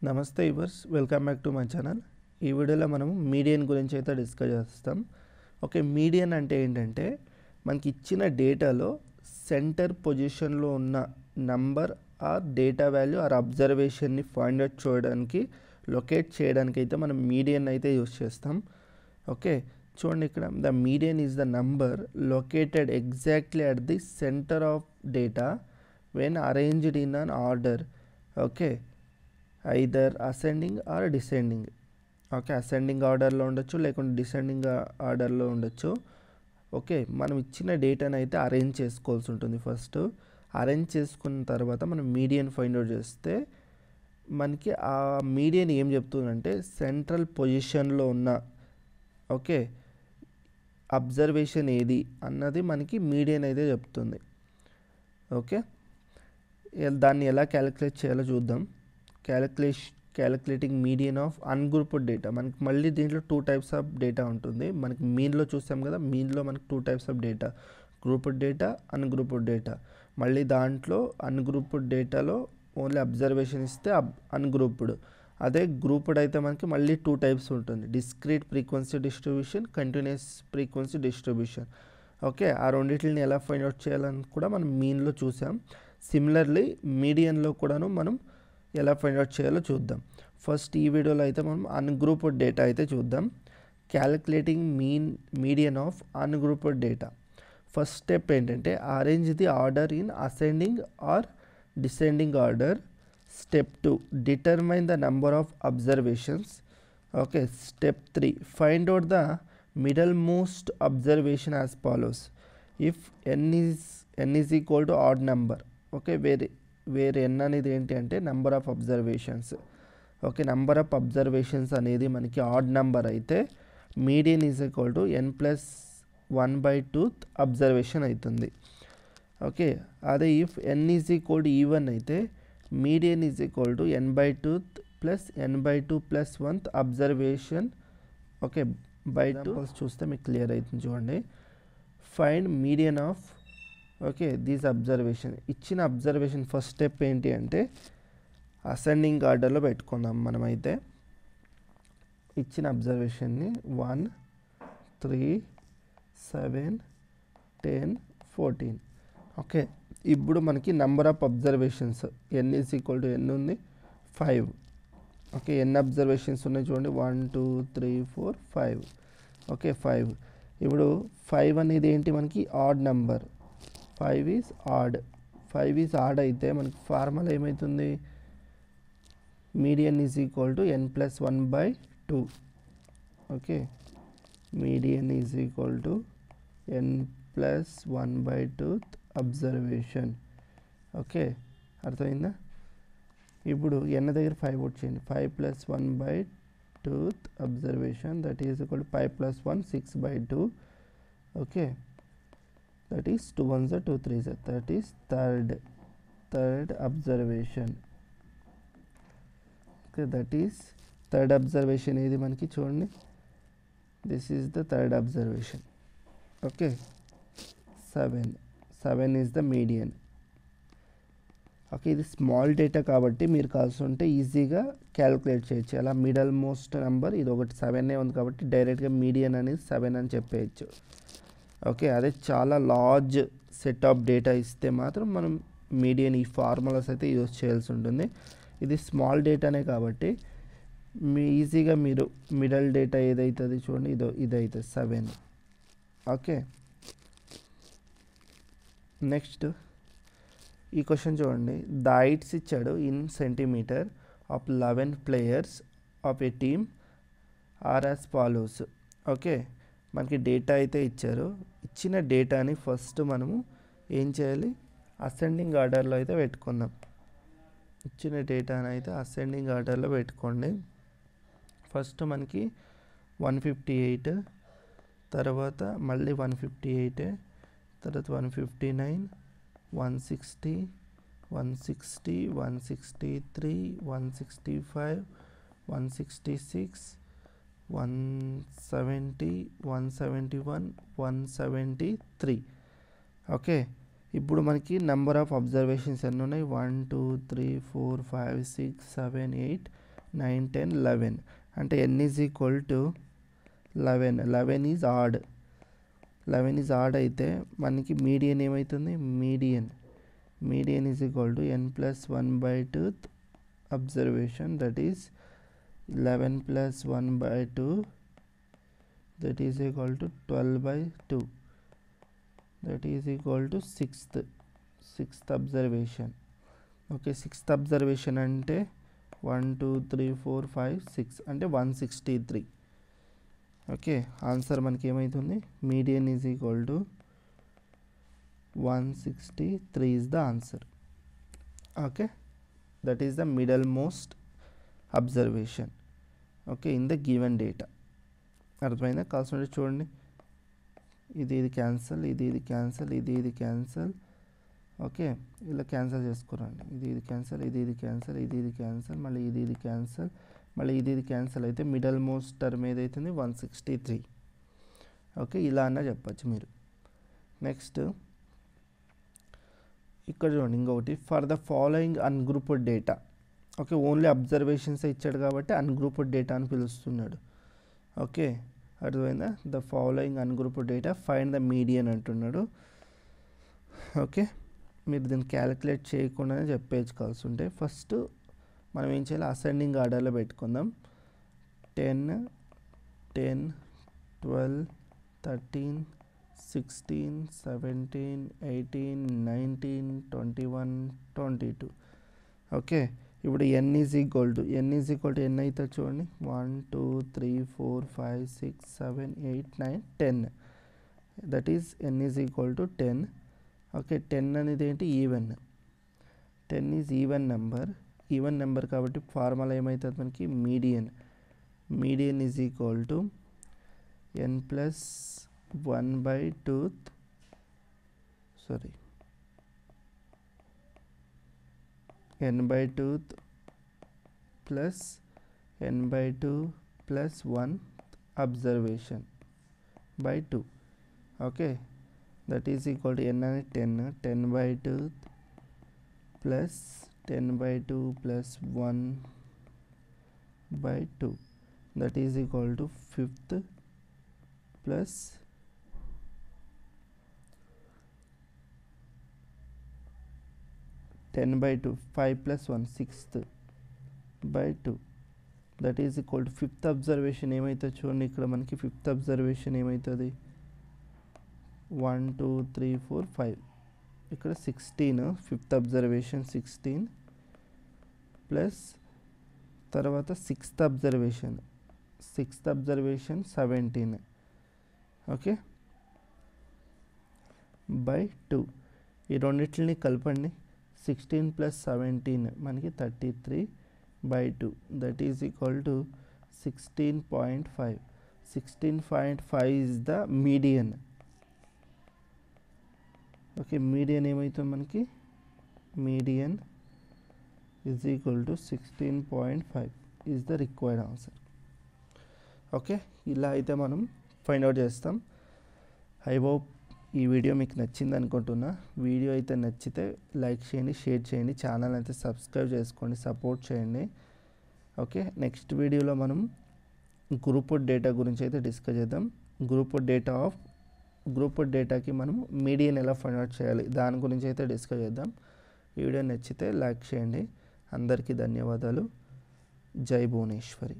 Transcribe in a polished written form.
నమస్తే yours, welcome back to my channel. ఈ వీడియోలో మనం మీడియన్ గురించి అయితే డిస్కస్ చేస్తాం. ఓకే, మీడియన్ అంటే ఏంటంటే మనకి ఇచ్చిన డేటాలో సెంటర్ పొజిషన్లో ఉన్న number or data value or అబ్జర్వేషన్ని ఫైండ్ అవుట్ చేయడానికి, లొకేట్ చేయడానికి అయితే మనం మీడియన్ అయితే యూస్ చేస్తాం. ఓకే, చూడండి ఇక్కడ the median is the number located exactly at the centre of data when arranged in an order. Okay, either ascending or descending. Okay, ascending ఆర్డర్లో ఉండొచ్చు, లేకుంటే డిసెండింగ్ ఆర్డర్లో ఉండొచ్చు. ఓకే, మనం ఇచ్చిన డేటాను అయితే అరేంజ్ చేసుకోవాల్సి ఉంటుంది. ఫస్ట్ అరేంజ్ చేసుకున్న తర్వాత మనం మీడియన్ ఫైండ్ అవుట్ చేస్తే మనకి ఆ మీడియన్ ఏం చెప్తుందంటే సెంట్రల్ పొజిషన్లో ఉన్న ఓకే అబ్జర్వేషన్ ఏది అన్నది మనకి మీడియన్ అయితే చెప్తుంది. ఓకే, దాన్ని ఎలా క్యాలిక్యులేట్ చేయాలో చూద్దాం. Calculating median of ungrouped data. మనకి మళ్ళీ దీంట్లో 2 టైప్స్ ఆఫ్ డేటా ఉంటుంది. మనకి మీన్లో చూసాం కదా, మీన్లో మనకి 2 types of data, grouped data, ungrouped data. మళ్ళీ దాంట్లో అన్గ్రూప్డ్ డేటాలో ఓన్లీ అబ్జర్వేషన్ ఇస్తే అన్గ్రూప్డ్. అదే గ్రూప్డ్ అయితే మనకి మళ్ళీ 2 టైప్స్ ఉంటుంది, discrete frequency distribution, continuous frequency distribution. Okay, ఆ రెండింటిని ఎలా ఫైండ్ అవుట్ చేయాలని కూడా మనం మీన్లో చూసాం. సిమిలర్లీ మీడియన్లో కూడాను మనం ఎలా ఫైండ్ అవుట్ చేయాలో చూద్దాం. ఫస్ట్ ఈ వీడియోలో అయితే మనం అన్గ్రూప్డ్ డేటా అయితే చూద్దాం. Calculating median of ungrouped data. First step ఏంటంటే arrange the order in ascending or descending order. Step 2 determine the number of observations. Okay, step 3 find out the middle most observation as follows. If n is equal to odd number. Okay, వేరే n అనేది ఏంటి అంటే number of observations. Okay, number of observations అనేది మనకి odd number అయితే median is equal to n+1/2 observation అవుతుంది. Okay, అదే if n is equal to even అయితే median is equal to n/2 plus n/2 plus 1 observation. Okay, by 2 చూస్తే మీకు clear అవుతుంది. చూడండి, find median of okay these observation. ఇచ్చిన observation first step ఏంటి అంటే అసెండింగ్ ఆర్డర్లో పెట్టుకుందాం. మనమైతే ఇచ్చిన అబ్జర్వేషన్ని 1, 3, 7, 10, 14. ఓకే, ఇప్పుడు మనకి number of observations n is equal to n ఉంది, 5. ఓకే, ఎన్ని అబ్జర్వేషన్స్ ఉన్నాయి చూడండి, 1, 2, 3, 4, 5. ఓకే, 5. ఇప్పుడు 5 అనేది ఏంటి మనకి odd number. 5 is odd. 5 is odd అయితే మనకి ఫార్ములా ఏమవుతుంది, median is equal to n+1/2. Okay, median is equal to n+1/2 observation. Okay, అర్థమైందా? ఇప్పుడు n దగ్గర 5 వచ్చేయండి, 5+1/2 observation, that is equal to 5 + 1 6/2. Okay, that is 2 1s are 2 3s are, that is third observation. Okay, that is third observation. ఇది మనకి చూడండి, this is the third observation. Okay, 7 is the median. Okay, ఇది small data కాబట్టి మీరు కావాల్సి ఉంటే ఈజీగా calculate చేయొచ్చు. అలా మిడల్ మోస్ట్ నెంబర్ ఇది ఒకటి 7 ఉంది కాబట్టి డైరెక్ట్గా మీడియన్ అనేది 7 అని చెప్పేయచ్చు. ఓకే, అదే చాలా లార్జ్ సెట్ ఆఫ్ డేటా ఇస్తే మాత్రం మనం మీడియన్ ఈ ఫార్ములాస్ అయితే యూజ్ చేయాల్సి ఉంటుంది. ఇది స్మాల్ డేటానే కాబట్టి ఈజీగా మీరు మిడల్ డేటా ఏదైతుంది చూడండి, ఇదైతే 7. ఓకే, నెక్స్ట్ ఈ క్వశ్చన్ చూడండి. ద హైట్స్ ఇచ్చాడు in centimetre of 11 players of a team are as follows. Okay, మనకి డేటా అయితే ఇచ్చారు. ఇచ్చిన డేటాని ఫస్ట్ మనము ఏం చేయాలి, అసెండింగ్ ఆర్డర్లో అయితే పెట్టుకుందాం. ఇచ్చిన డేటాని అయితే అసెండింగ్ ఆర్డర్లో పెట్టుకోండి. ఫస్ట్ మనకి 158, తర్వాత మళ్ళీ 158, తర్వాత 159, 160, 160, 163, 165, 166, 170, 171, 173. ఓకే, ఇప్పుడు మనకి నెంబర్ ఆఫ్ అబ్జర్వేషన్స్ ఎన్ని ఉన్నాయి, 1 2 3 4 5 6 7 8 9, 10, 11 అంటే n is equal to 11. 11 is odd. 11 is odd అయితే మనకి మీడియన్ ఏమవుతుంది? Median is equal to n+1/2 observation, that is 11+1/2, that is equal to 12/2, that is equal to sixth observation. Okay, sixth observation అంటే 1 2 3 4 5 6 అంటే 163. Okay, answer మనకి ఏమవుతుంది? Median is equal to 163 is the answer. Okay, that is the middle most observation okay in the given data. అర్థమైందా? కాల్సిన చూడండి, ఇది cancel, ఇది cancel, ఇది cancel. Okay, ఇలా క్యాన్సల్ చేసుకోరండి. ఇది క్యాన్సల్, ఇది క్యాన్సల్, ఇది క్యాన్సల్, మళ్ళీ ఇది క్యాన్సల్, మళ్ళీ ఇది క్యాన్సల్ అయితే మిడల్ మోస్ట్ టర్మ్ ఏదైతుంది? 163. ఓకే, ఇలా అన్నా చెప్పచ్చు మీరు. నెక్స్ట్ ఇక్కడ చూడండి ఇంకొకటి, for the following ungrouped data. Okay, only observations ఇచ్చాడు కాబట్టి అన్గ్రూప్డ్ డేటా అని పిలుస్తున్నాడు. ఓకే, అర్థమైందా? The following ungrouped data find the median అంటున్నాడు. ఓకే, మీరు దీన్ని క్యాలిక్యులేట్ చేయకుండానే చెప్పేసుకోవాల్సి ఉంటే ఫస్ట్ మనం ఏం చేయాలి? అసెండింగ్ ఆర్డర్లో పెట్టుకుందాం. 10, 10, 12, 13, 16, 17, 18, 19, 21, 22. ఓకే, ఇప్పుడు n is equal to n అవుతుంది చూడండి. 1 2 3 4 5 6 7 8 9 10, that is n is equal to 10. Okay, 10 అనేది ఏంటి? ఈవెన్. 10 ఈజ్ ఈవెన్ నెంబర్ కాబట్టి ఫార్ములా ఏమవుతుంది మనకి? Median is equal to n+1/2 n/2 plus n/2 plus 1 observation by 2. Okay, that is equal to n and 10/2 plus 10/2 plus 1/2, that is equal to 5th plus 10/2, 5 plus 1 6th/2, that is equal to 5th observation ఏమవుతుంది చూడండి. ఇక్కడ మనకి 5th observation ఏమవుతుంది? 1 2 3 4 5, ఇక్కడ 16. 5th observation 16 plus తర్వాత 6th observation 17. Okay, by 2. ఈ రెండింటిని కలపండి. 16 plus 17 మనకి 33/2, that is equal to 16.5. 16.5 is the median. Okay, median ఏమవుతుంది మనకి? Median is equal to 16.5 is the required answer. Okay, ఇలా అయితే మనం ఫైండ్ అవుట్ చేస్తాం. ఐ హోప్ ఈ వీడియో మీకు నచ్చింది అనుకుంటున్నా. వీడియో అయితే నచ్చితే లైక్ చేయండి, షేర్ చేయండి, ఛానల్ అయితే సబ్స్క్రైబ్ చేసుకోండి, సపోర్ట్ చేయండి. ఓకే, నెక్స్ట్ వీడియోలో మనం గ్రూప్డ్ డేటా గురించి అయితే డిస్కస్ చేద్దాం. గ్రూప్డ్ డేటాకి మనం మీడియన్ ఎలా ఫైండ్ అవుట్ చేయాలి దాని గురించి అయితే డిస్కస్ చేద్దాం. ఈ వీడియో నచ్చితే లైక్ చేయండి. అందరికీ ధన్యవాదాలు. జై భువనేశ్వరి.